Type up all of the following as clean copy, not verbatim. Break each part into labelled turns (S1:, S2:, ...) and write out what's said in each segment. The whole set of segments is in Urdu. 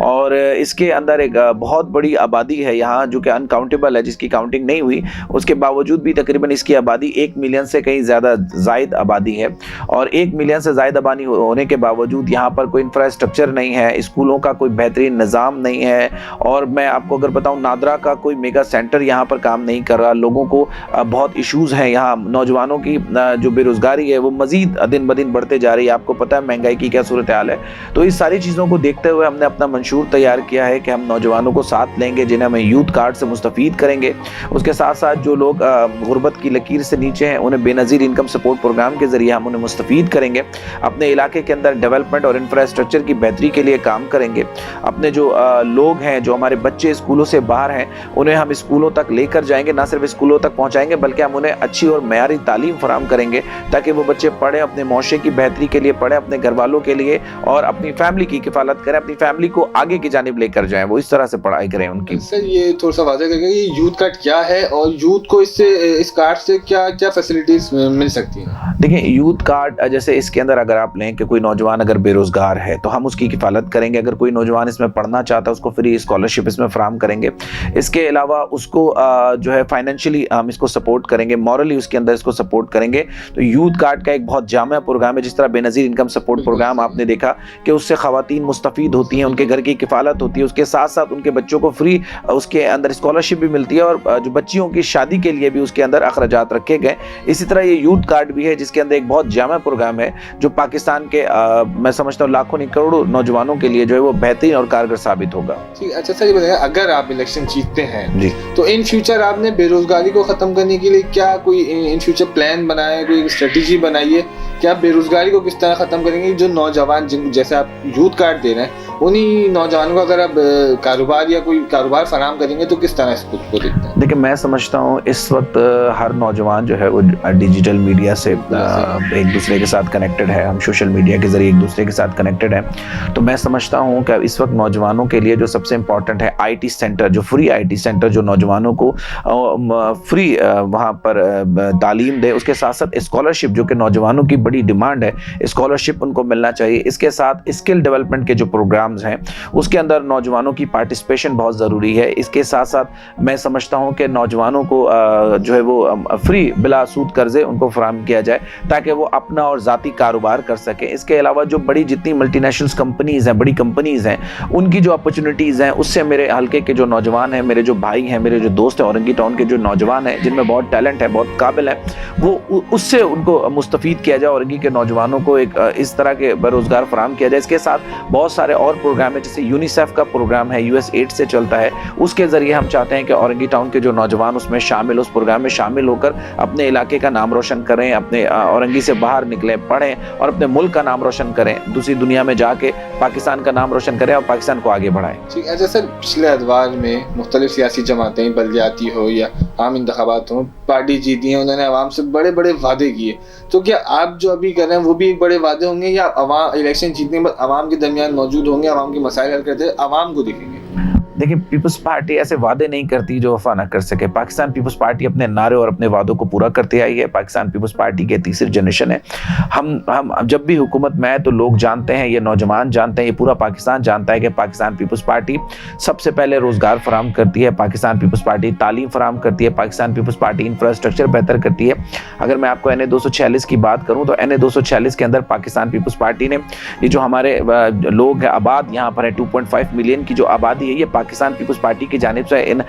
S1: اور اس کے اندر ایک بہت بڑی آبادی ہے یہاں جو کہ انکاؤنٹیبل ہے، جس کی کاؤنٹنگ نہیں ہوئی، اس کے باوجود بھی تقریباً اس کی آبادی 1 ملین سے کہیں زیادہ زائد آبادی ہے اور 1 ملین سے زائد آبادی ہونے کے باوجود یہاں پر کوئی انفراسٹرکچر نہیں ہے، اسکولوں کا کوئی بہترین نظام نہیں ہے اور میں آپ کو اگر بتاؤں نادرا کا کوئی میگا سینٹر یہاں پر کام نہیں کر رہا، لوگوں کو بہت ایشوز ہیں یہاں، نوجوانوں کی جو بے روزگاری ہے وہ مزید دن بدن بڑھتے جا رہی ہے، آپ کو پتہ ہے مہنگائی کی کیا صورتحال ہے۔ تو اس ساری چیزوں کو دیکھتے ہوئے ہم نے اپنا منشور تیار کیا ہے کہ ہم نوجوانوں کو ساتھ لیں گے جنہیں ہم یوتھ کارڈ سے مستفید کریں گے، اس کے ساتھ ساتھ جو لوگ غربت کی لکیر سے نیچے ہیں انہیں بے نظیر انکم سپورٹ پروگرام کے ذریعے ہم انہیں مستفید کریں گے، اپنے علاقے کے اندر ڈیولپمنٹ اور انفراسٹرکچر کی بہتری کے لیے کام کریں گے، اپنے جو لوگ ہیں جو ہمارے بچے اسکولوں سے باہر ہیں انہیں ہم اسکولوں تک لے کر جائیں گے، نہ صرف اسکولوں تک پہنچائیں گے بلکہ ہم انہیں اچھی اور معیاری تعلیم فراہم کریں گے تاکہ وہ بچے پڑھیں، اپنے معاشرے کی بہتری کے لیے پڑھیں، اپنے گھر والوں کے لیے اور اپنی فیملی کی کفالت کریں، اپنی فیملی کو آگے کی جانب لے کر جائیں، وہ اس طرح سے پڑھائی کریں ان کی۔
S2: سر یہ تھوڑا سا واضح کریں کہ یہ یوتھ کارڈ کیا ہے اور یوتھ کو اس کارڈ سے کیا کیا فیسلٹیز مل سکتی ہیں؟
S1: دیکھیں یوتھ کارڈ جیسے اس کے اندر اگر آپ لیں کہ کوئی نوجوان اگر بے روزگار ہے تو ہم اس کی کفالت کریں گے، اگر کوئی نوجوان اس میں پڑھنا چاہتا ہے اس کو فری اسکالرشپ اس میں فراہم کریں گے، اس کے علاوہ اس کو جو ہے فائنینشلی ہم اس کو سپورٹ کریں گے، مورلی اس کے اندر اس کو سپورٹ کریں گے۔ تو یوتھ کارڈ کا ایک بہت جامع پروگرام ہے، جس طرح بے نظیر انکم سپورٹ پروگرام آپ نے دیکھا کہ اس سے خواتین مستفید ہوتی ہیں، ان کے گھر کی کفالت ہوتی ہے، اس کے ساتھ ساتھ ان کے بچوں کو فری اس کے اندر اسکالرشپ بھی ملتی ہے اور جو بچیوں کی شادی کے لیے بھی اس کے اندر اخراجات رکھے گئے۔ اسی طرح یہ یوتھ کارڈ بھی ہے جس کے اندر ایک بہت جامع پروگرام ہے جو پاکستان کے میں سمجھتا ہوں لاکھوں نہیں کروڑوں نوجوانوں کے لیے جو ہے وہ بہترین اور کارگر ثابت ہوگا۔
S2: اچھا سر یہ بتائیں اگر آپ الیکشن جیتتے ہیں
S1: جی
S2: تو ان فیوچر آپ نے بے روزگاری کو ختم کرنے کے لیے کیا کوئی ان فیوچر پلان بنائے، کوئی اسٹریٹجی بنائی ہے کہ آپ بے روزگاری کو کس طرح ختم کریں گے؟ جو نوجوان جیسے آپ یوتھ کارڈ دے رہے ہیں انہی نوجوانوں کو اگر آپ کاروبار یا کوئی کاروبار فراہم کریں گے تو کس طرح اس کو دیکھتے ہیں؟
S1: دیکھیں میں سمجھتا ہوں اس وقت ہر نوجوان جو ہے وہ ڈیجیٹل میڈیا سے ایک دوسرے کے ساتھ کنیکٹڈ ہے، ہم سوشل میڈیا کے ذریعے ایک دوسرے کے ساتھ کنیکٹڈ ہیں، تو میں سمجھتا ہوں کہ اس وقت نوجوانوں کے لیے جو سب سے امپورٹنٹ ہے آئی ٹی سینٹر، جو فری آئی ٹی سینٹر جو نوجوانوں کو فری وہاں پر تعلیم دے، اس کے ساتھ ساتھ اسکالرشپ جو کہ نوجوانوں کی بڑی ڈیمانڈ ہے، اسکالرشپ ان کو ملنا چاہیے، اس کے ساتھ اسکل ڈیولپمنٹ کے جو پروگرامز ہیں اس کے اندر نوجوانوں کی پارٹیسپیشن بہت ضروری ہے۔ اس کے ساتھ ساتھ میں سمجھتا ہوں کہ نوجوانوں کو جو ہے وہ فری بلا سود قرضے ان کو فراہم کیا جائے تاکہ وہ اپنا اور ذاتی کاروبار کر سکیں۔ اس کے علاوہ جو بڑی جتنی ملٹی نیشنلز کمپنیز ہیں، بڑی کمپنیز ہیں، ان کی جو اپرچونٹیز ہیں اس سے میرے حلقے کے جو نوجوان ہیں، میرے جو بھائی ہیں، میرے جو دوست ہیں اورنگی ٹاؤن کے جو نوجوان ہیں جن میں بہت ٹیلنٹ ہے، بہت قابل ہیں، وہ اس سے ان کو مستفید کیا جائے، اورنگی کے نوجوانوں کو ایک اس طرح کے روزگار فراہم کیا جائے۔ اس کے ساتھ بہت سارے اور پروگرام ہیں، جیسے یونیسیف کا پروگرام ہے، US8 سے چلتا ہے، اس کے ذریعے ہم چاہتے ہیں کہ اورنگی ٹاؤن کے جو نوجوان اس پروگرام میں شامل ہو کر اپنے علاقے کا نام روشن کریں، اپنے اورنگی سے باہر نکلیں، پڑھیں اور اپنے ملک کا نام روشن کریں، دوسری دنیا میں جا کے پاکستان کا نام روشن کریں اور پاکستان کو آگے بڑھائیں۔
S2: ٹھیک ہے سر، پچھلے ادوار میں مختلف سیاسی جماعتیں، بلدیاتی ہو یا عام انتخابات ہوں، پارٹی جیتی ہیں، انہوں نے عوام سے بڑے بڑے وعدے کیے، تو کیا آپ جو ابھی کر رہے ہیں وہ بھی ایک بڑے وعدے ہوں گے یا عوام الیکشن جیتنے کے بعد عوام کے درمیان موجود ہوں گے، عوام کے مسائل حل کرتے عوام کو دیکھیں گے؟
S1: دیکھیں پیپلز پارٹی ایسے وعدے نہیں کرتی جو وفا نہ کر سکے۔ پاکستان پیپلز پارٹی اپنے نعرے اور اپنے وعدوں کو پورا کرتے آئی ہے۔ پاکستان پیپلز پارٹی کے تیسری جنریشن ہے۔ ہم جب بھی حکومت میں آئے تو لوگ جانتے ہیں، یہ نوجوان جانتے ہیں، یہ پورا پاکستان جانتا ہے کہ پاکستان پیپلز پارٹی سب سے پہلے روزگار فراہم کرتی ہے، پاکستان پیپلز پارٹی تعلیم فراہم کرتی ہے، پاکستان پیپلز پارٹی انفراسٹرکچر بہتر کرتی ہے۔ اگر میں آپ کو NA 246 کی بات کروں تو NA 246 کے اندر پاکستان پیپلز پارٹی نے یہ جو ہمارے لوگ ہیں آباد یہاں پر ہے 2.5 ملین کی جو آبادی ہے، یہ پاکستان پیپلز پارٹی کی جانب سے ان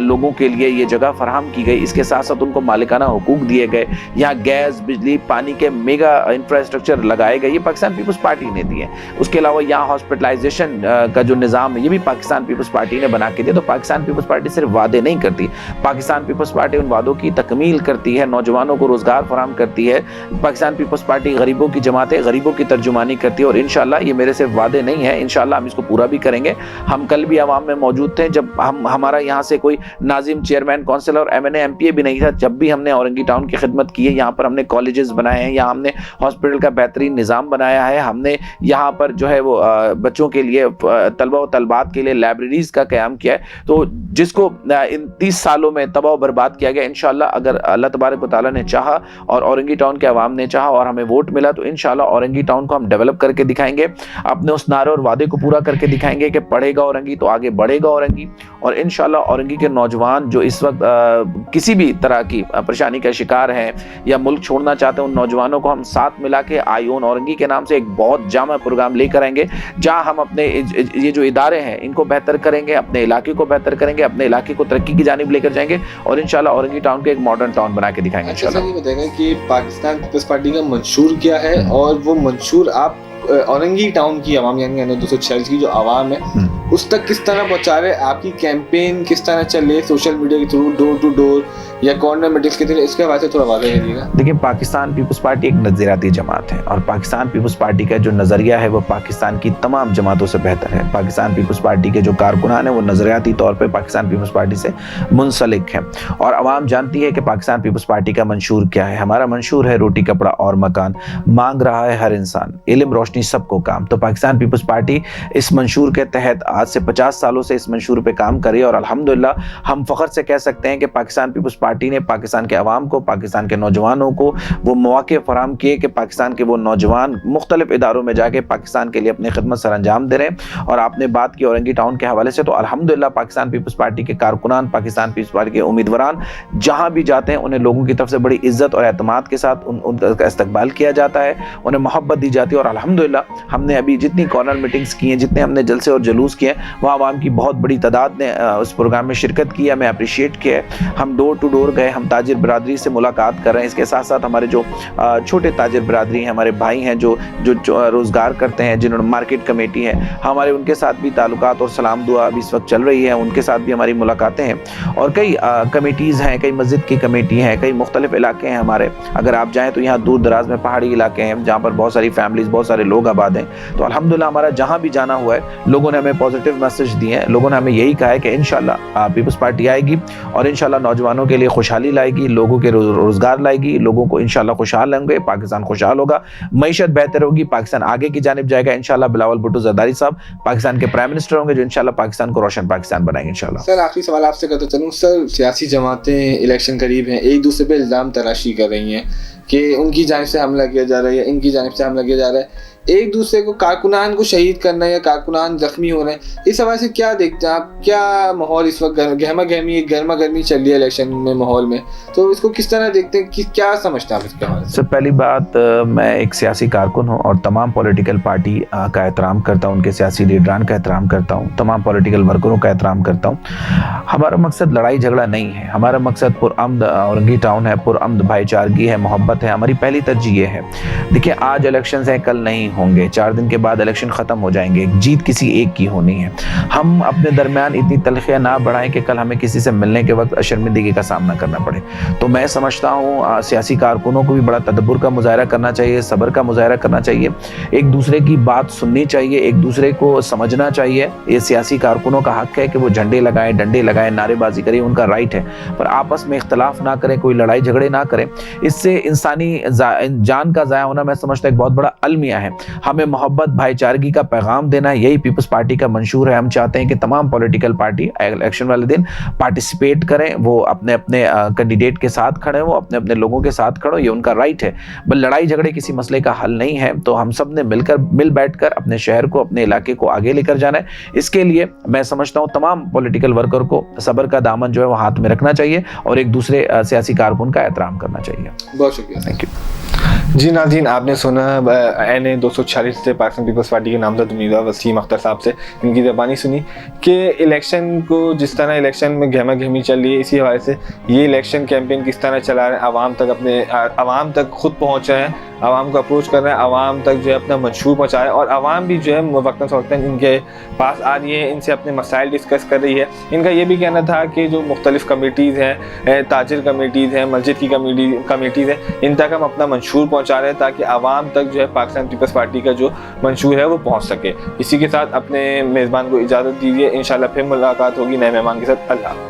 S1: لوگوں کے لیے یہ جگہ فراہم کی گئی۔ اس کے ساتھ ساتھ ان کو مالکانہ حقوق دیے گئے، یہاں گیس، بجلی، پانی کے میگا انفراسٹرکچر لگائے گئے، یہ پاکستان پیپلز پارٹی نے دیے۔ اس کے علاوہ یہاں ہاسپٹلائزیشن کا جو نظام ہے یہ بھی پاکستان پیپلز پارٹی نے بنا کے دیا۔ تو پاکستان پیپلز پارٹی صرف وعدے نہیں کرتی، پاکستان پیپلز پارٹی ان وعدوں کی تکمیل کرتی ہے، نوجوانوں کو روزگار فراہم کرتی ہے۔ پاکستان پیپلز پارٹی غریبوں کی جماعت ہے، غریبوں کی ترجمانی کرتی ہے، اور انشاءاللہ یہ میرے صرف وعدے نہیں ہیں، انشاءاللہ ہم اس کو پورا بھی کریں گے۔ ہم کل بھی بھی عوام میں موجود تھے جب ہمارا یہاں سے کوئی ناظم چیئرمین کونسلر اور MNA MPA بھی نہیں تھا. جب بھی ہم نے اورنگی ٹاؤن کی خدمت کی ہے, یہاں پر ہم نے کالجز بنائے ہیں, یہاں ہم نے ہاسپٹل کا بہترین نظام بنایا ہے, ہم نے یہاں پر جو ہے وہ بچوں کے لیے طلبہ و طالبات کے لیے لائبریریز کا قیام کیا ہے. تو جس کو ان 30 سالوں میں تباہ و برباد کیا گیا, انشاءاللہ اگر اللہ تبارک و تعالیٰ نے چاہا اور اورنگی ٹاؤن کے عوام نے چاہا اور ہمیں ووٹ ملا تو انشاءاللہ اورنگی ٹاؤن کو ہم ڈیولپ کر کے دکھائیں گے, اپنے اس نعرے اور وعدے کو پورا کر کے دکھائیں گے کہ پڑھے گا اورنگی تو آگے بڑھے گا اورنگی. اور انشاءاللہ اورنگی کے نوجوان جو اس وقت کسی بھی طرح کی پریشانی کا شکار ہیں یا ملک چھوڑنا چاہتے ہیں, ان نوجوانوں کو ہم ساتھ ملا کے آئی اون اورنگی کے نام سے ایک بہت جامع پروگرام لے کر آئیں گے, جہاں ہم اپنے یہ جو ادارے ہیں ان کو بہتر کریں گے, اپنے علاقے کو بہتر کریں گے, اپنے علاقے کو ترقی کی جانب لے کر جائیں گے اور انشاءاللہ اورنگی ٹاؤن کو ایک ماڈرن ٹاؤن بنا کے دکھائیں گے انشاءاللہ.
S2: یہ بتائیں گے کہ پاکستان پیپلز پارٹی کا منشور کیا ہے اور وہ منشور آپ اورنگی ٹاؤن کی عوام یعنی NA-246 کی جو عوام ہے اس تک کس طرح پہنچا رہے, آپ کی کیمپین کس طرح چل رہی ہے, سوشل میڈیا کے تھرو, ڈور ٹو ڈور یا کارنر میٹنگز کے ذریعے, اس کے حوالے سے تھوڑا واضح کریے گا.
S1: دیکھیں, پاکستان پیپلز پارٹی ایک نظریاتی جماعت ہے اور پاکستان پیپلز پارٹی کا جو نظریہ ہے وہ پاکستان کی تمام جماعتوں سے بہتر ہے. پاکستان پیپلز پارٹی کے جو کارکنان ہیں وہ نظریاتی طور پہ پاکستان پیپلز پارٹی سے منسلک ہیں اور عوام جانتی ہے کہ پاکستان پیپلز پارٹی کا منشور کیا ہے. ہمارا منشور ہے روٹی کپڑا اور مکان, مانگ رہا ہے ہر انسان, علم روشنی سب کو کام. تو پاکستان پیپلز پارٹی اس منشور کے تحت آج سے 50 سالوں سے اس منشور پہ کام کری اور الحمدللہ ہم فخر سے کہہ سکتے ہیں کہ پاکستان پیپلز پارٹی نے پاکستان کے عوام کو, پاکستان کے نوجوانوں کو وہ مواقع فراہم کیے کہ پاکستان کے وہ نوجوان مختلف اداروں میں جا کے پاکستان کے لیے اپنی خدمت سر انجام دے رہے ہیں. اور آپ نے بات کی اورنگی ٹاؤن کے حوالے سے, تو الحمدللہ پاکستان پیپلز پارٹی کے کارکنان, پاکستان پیپلز پارٹی کے امیدواران جہاں بھی جاتے ہیں انہیں لوگوں کی طرف سے بڑی عزت اور اعتماد کے ساتھ ان کا استقبال کیا جاتا ہے, انہیں محبت دی جاتی ہے. اور الحمدللہ ہم نے ابھی جتنی کارنر میٹنگز کی ہیں, جتنے ہم نے جلسے اور جلوس کیے ہیں, وہ عوام کی بہت بڑی تعداد نے اس پروگرام میں شرکت کی ہے, ہمیں اپریشیٹ کیا ہے. ہم ڈور ٹو ڈور گئے, ہم تاجر برادری سے ملاقات کر رہے ہیں. اس کے ساتھ ساتھ ہمارے جو چھوٹے تاجر برادری ہیں, ہمارے بھائی ہیں جو روزگار کرتے ہیں, جنہوں نے مارکیٹ کمیٹی ہے, ہمارے ان کے ساتھ بھی تعلقات اور سلام دعا ابھی اس وقت چل رہی ہے, ان کے ساتھ بھی ہماری ملاقاتیں ہیں. اور کئی کمیٹیز ہیں, کئی مسجد کی کمیٹی ہیں, کئی مختلف علاقے ہیں ہمارے. اگر آپ جائیں تو یہاں دور دراز میں پہاڑی علاقے ہیں جہاں پر بہت ساری فیملیز, بہت سارے لوگ آباد ہیں. تو الحمدللہ ہمارا جہاں بھی جانا ہوا ہے لوگوں نے ہمیں پازیٹیو میسج دیے ہیں, لوگوں نے ہمیں یہی کہا ہے کہ انشاءاللہ پیپلز پارٹی آئے گی اور انشاءاللہ نوجوانوں کے لیے خوشحالی لائے گی, لوگوں کے روزگار لائے گی, لوگوں کو انشاءاللہ خوشحال ہوں گے, پاکستان خوشحال ہوگا, معیشت بہتر ہوگی, پاکستان آگے کی جانب جائے گا. انشاءاللہ بلاول بھٹو زرداری صاحب پاکستان کے پرائم منسٹر ہوں گے جو انشاءاللہ پاکستان کو روشن پاکستان بنائیں گے انشاءاللہ.
S2: سر آخری سوال آپ سے کرتا چلوں. سر سیاسی جماعتیں الیکشن قریب ہیں, ایک دوسرے پہ الزام تراشی کر رہی ہیں کہ ان کی جانب سے حملہ کیا جا رہا ہے یا ان کی جانب سے حملہ کیا جا رہا ہے, ایک دوسرے کو کارکنان کو شہید کرنا یا کارکنان زخمی ہو رہے ہیں, اس حوالے سے کیا دیکھتے ہیں آپ؟ کیا ماحول اس وقت گرما گرمی چل رہی ہے الیکشن میں ماحول میں, تو اس کو کس طرح دیکھتے ہیں, کیا سمجھتے ہیں آپ اس کے حوالے سے؟
S1: سر پہلی بات, میں ایک سیاسی کارکن ہوں اور تمام پولیٹیکل پارٹی کا احترام کرتا ہوں, ان کے سیاسی لیڈران کا احترام کرتا ہوں, تمام پولیٹیکل ورکروں کا احترام کرتا ہوں. ہمارا مقصد لڑائی جھگڑا نہیں ہے, ہمارا مقصد پرامن اورنگی ٹاؤن ہے, پرامن بھائی چارگی ہے, محبت ہے. ہماری پہلی ترجیح یہ ہے. دیکھیں, آج الیکشنز ہیں, کل نہیں ہوں گے, 4 دن کے بعد الیکشن ختم ہو جائیں گے, جیت کسی ایک کی ہونی ہے. ہم اپنے درمیان اتنی تلخیاں نہ بڑھائیں کہ کل ہمیں کسی سے ملنے کے وقت شرمندگی کا سامنا کرنا پڑے. تو میں سمجھتا ہوں سیاسی کارکنوں کو بھی بڑا تدبر کا مظاہرہ کرنا چاہیے, صبر کا مظاہرہ کرنا چاہیے, ایک دوسرے کی بات سننی چاہیے, ایک دوسرے کو سمجھنا چاہیے. یہ سیاسی کارکنوں کا حق ہے کہ وہ جھنڈے لگائیں, ڈنڈے لگائیں, نعرے بازی کریں, ان کا رائٹ ہے, پر آپس میں اختلاف نہ کریں, کوئی لڑائی جھگڑے نہ کریں. اس سے انسانی جان کا ضائع ہونا میں سمجھتا ہوں ایک بہت بڑا المیہ ہے. ہمیں محبت بھائی چارگی کا پیغام دینا, یہی پیپلز پارٹی کا منشور ہے. ہم چاہتے ہیں کہ تمام پولیٹیکل پارٹی الیکشن والے دن پارٹیسپیٹ کریں, وہ اپنے اپنے کینڈیڈیٹ کے ساتھ کھڑے, وہ اپنے اپنے لوگوں کے ساتھ کھڑے, یہ ان کا رائٹ ہے. بل لڑائی جھگڑے کسی مسئلے کا حل نہیں ہے. تو ہم سب نے مل بیٹھ کر اپنے شہر کو, اپنے علاقے کو آگے لے کر جانا ہے. اس کے لیے میں سمجھتا ہوں تمام پولیٹیکل ورکر کو صبر کا دامن جو ہے وہ ہاتھ میں رکھنا چاہیے اور ایک دوسرے سیاسی کارکن کا احترام کرنا چاہیے.
S2: بہت شکریہ.
S1: Thank you.
S2: جی ناظرین, آپ نے سنا NA-246 سے پاکستان پیپلز پارٹی کے نامزد امیدوار وسیم اختر صاحب سے ان کی زبانی سنی کہ الیکشن کو جس طرح الیکشن میں گہما گہمی چل رہی ہے, اسی حوالے سے یہ الیکشن کیمپین کس طرح چلا رہے ہیں, عوام تک خود پہنچ رہے ہیں, عوام کو اپروچ کر رہے ہیں, عوام تک جو ہے اپنا منشور پہنچا رہے ہیں اور عوام بھی جو ہے وقتاً فوقتاً ان کے پاس آ رہی ہے, ان سے اپنے مسائل ڈسکس کر رہی ہے. ان کا یہ بھی کہنا تھا کہ جو مختلف کمیٹیز ہیں, تاجر کمیٹیز ہیں, مسجد کی کمیٹیز ہیں, ان تک ہم اپنا منشور پہنچا رہے ہیں تاکہ عوام تک جو ہے پاکستان پیپلز پارٹی پارٹی کا جو منشور ہے وہ پہنچ سکے۔ اسی کے ساتھ اپنے میزبان کو اجازت دیجیے، انشاءاللہ پھر ملاقات ہوگی نئے مہمان کے ساتھ۔ اللہ